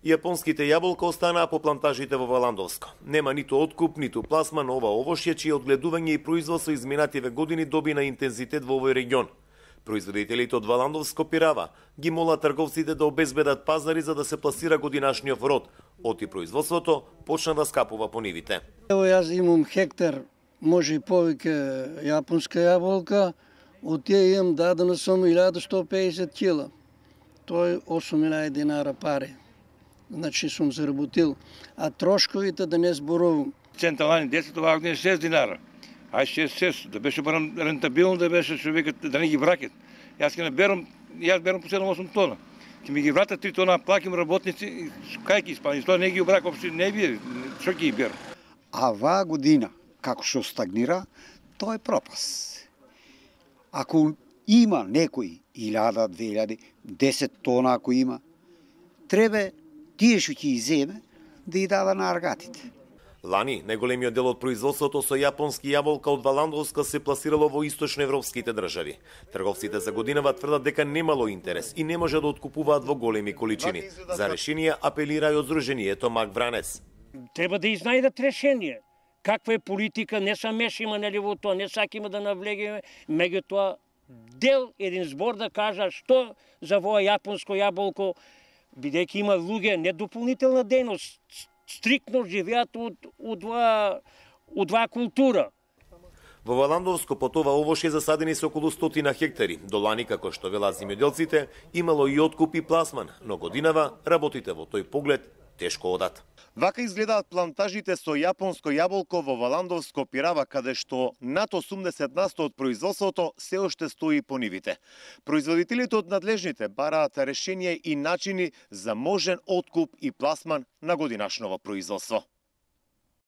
Јапонските јаболка останаа по плантажите во Валандовско. Нема ниту откуп, ниту пласман ова овошје, чие одгледување и производство изминативе години доби на интензитет во овој регион. Производителите од Валандовско Пирава ги молат трговците да обезбедат пазари за да се пласира годинашниот род. Оти производството почна да скапува по нивите. Ево јас имам хектар, може и повеќе јапонска јаболка, од тие имам дадено само 1150 кила. Тој 8000 динара пари. Значи сум заработил, а трошковите да не зборувам. Цента лани 10, оваа година 6 динара. Ај 6, да беше барам рентабилно, да беше човекот да не ги враќат. Јас берам по 7-8 тона. Ќе ми ги вратат 3 тона, плаким работници, кај ќе испани, тоа не ги обрак, општо не би, што ќе ги берам. А оваа година, како што стагнира, тоа е пропас. Ако има некој 1000, 2000, 10 тона ако има, треба тие што ќе иземе да ги дава на аргатите. Лани, најголемиот дел од производството со јапонски јаболка од Валандовска се пласирало во источноевропските држави. Трговците за годинава тврдат дека немало интерес и не може да откупуваат во големи количини. За решение апелира и од Сдруженијето Мак Вранец. Треба да изнајдат решение. Каква е политика, не се мешиме нели во тоа, не сакаме да навлегеме, меѓутоа дел еден збор да кажа што за во јапонско јаболко, бидејќи има луѓе не дополнителна дејност, стриктно живеат од оваа култура. Во Валандовско по това овошје засадени се околу 100 хектари. До лани, како што велат земјоделците, имало и откуп и пласман, но годинава работите во тој поглед тешко одат. Вака изгледаат плантажите со јапонско јаболко во Валандовско Пирава, каде што над 80% од производството се уште стои по нивите. Производителите од надлежните бараат решение и начини за можен откуп и пласман на годинашново производство.